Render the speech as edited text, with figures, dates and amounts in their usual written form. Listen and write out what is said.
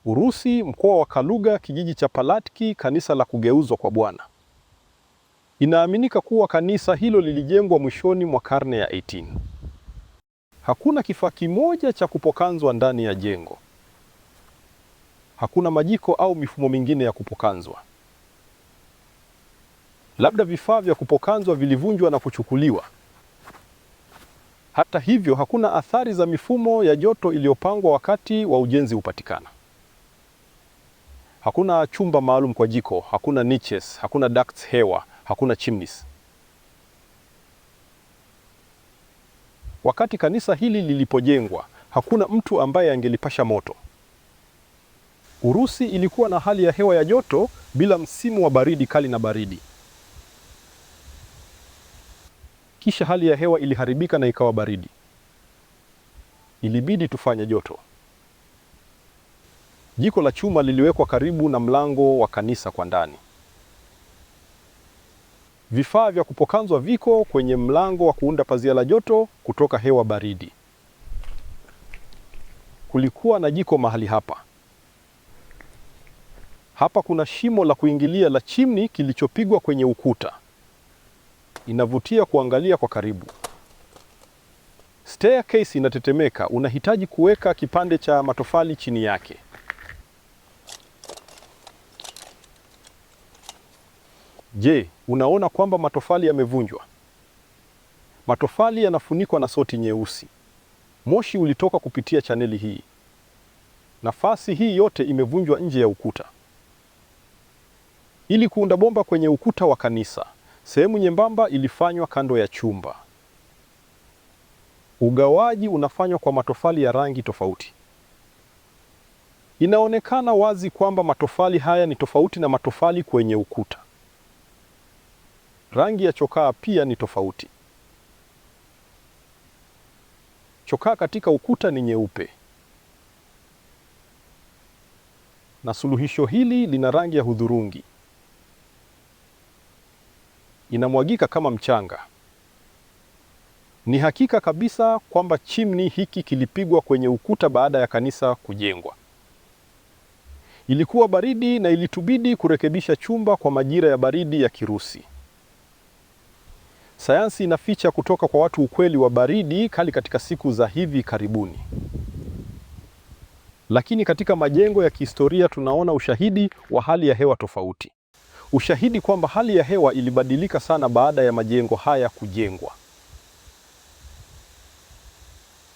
Urusi, mkoa wa Kaluga, kijiji cha Palatki, kanisa la kugeuzwa kwa Bwana. Inaaminika kuwa kanisa hilo lilijengwa mwishoni mwa karne ya 18. Hakuna kifaa kimoja cha kupokanzwa ndani ya jengo. Hakuna majiko au mifumo mingine ya kupokanzwa. Labda vifaa vya kupokanzwa vilivunjwa na kuchukuliwa. Hata hivyo, hakuna athari za mifumo ya joto iliyopangwa wakati wa ujenzi hupatikana. Hakuna chumba maalum kwa jiko, hakuna niches, hakuna ducts hewa, hakuna chimneys. Wakati kanisa hili lilipojengwa, hakuna mtu ambaye angelipasha moto. Urusi ilikuwa na hali ya hewa ya joto bila msimu wa baridi kali na baridi. Kisha hali ya hewa iliharibika na ikawa baridi. Ilibidi tufanye joto. Jiko la chuma liliwekwa karibu na mlango wa kanisa kwa ndani. Vifaa vya kupokanzwa viko kwenye mlango wa kuunda pazia la joto kutoka hewa baridi. Kulikuwa na jiko mahali hapa. Hapa kuna shimo la kuingilia la chimney kilichopigwa kwenye ukuta. Inavutia kuangalia kwa karibu. Staircase inatetemeka, unahitaji kuweka kipande cha matofali chini yake. Je, unaona kwamba matofali yamevunjwa? Matofali yanafunikwa na soti nyeusi. Moshi ulitoka kupitia chaneli hii. Nafasi hii yote imevunjwa nje ya ukuta. Ili kuunda bomba kwenye ukuta wa kanisa, sehemu nyembamba ilifanywa kando ya chumba. Ugawaji unafanywa kwa matofali ya rangi tofauti. Inaonekana wazi kwamba matofali haya ni tofauti na matofali kwenye ukuta. Rangi ya chokaa pia ni tofauti. Chokaa katika ukuta ni nyeupe. Na suluhisho hili lina rangi ya hudhurungi. Inamwagika kama mchanga. Ni hakika kabisa kwamba chimney hiki kilipigwa kwenye ukuta baada ya kanisa kujengwa. Ilikuwa baridi na ilitubidi kurekebisha chumba kwa majira ya baridi ya Kirusi. Sayansi inaficha kutoka kwa watu ukweli wa baridi kali katika siku za hivi karibuni. Lakini katika majengo ya kihistoria tunaona ushahidi wa hali ya hewa tofauti. Ushahidi kwamba hali ya hewa ilibadilika sana baada ya majengo haya kujengwa.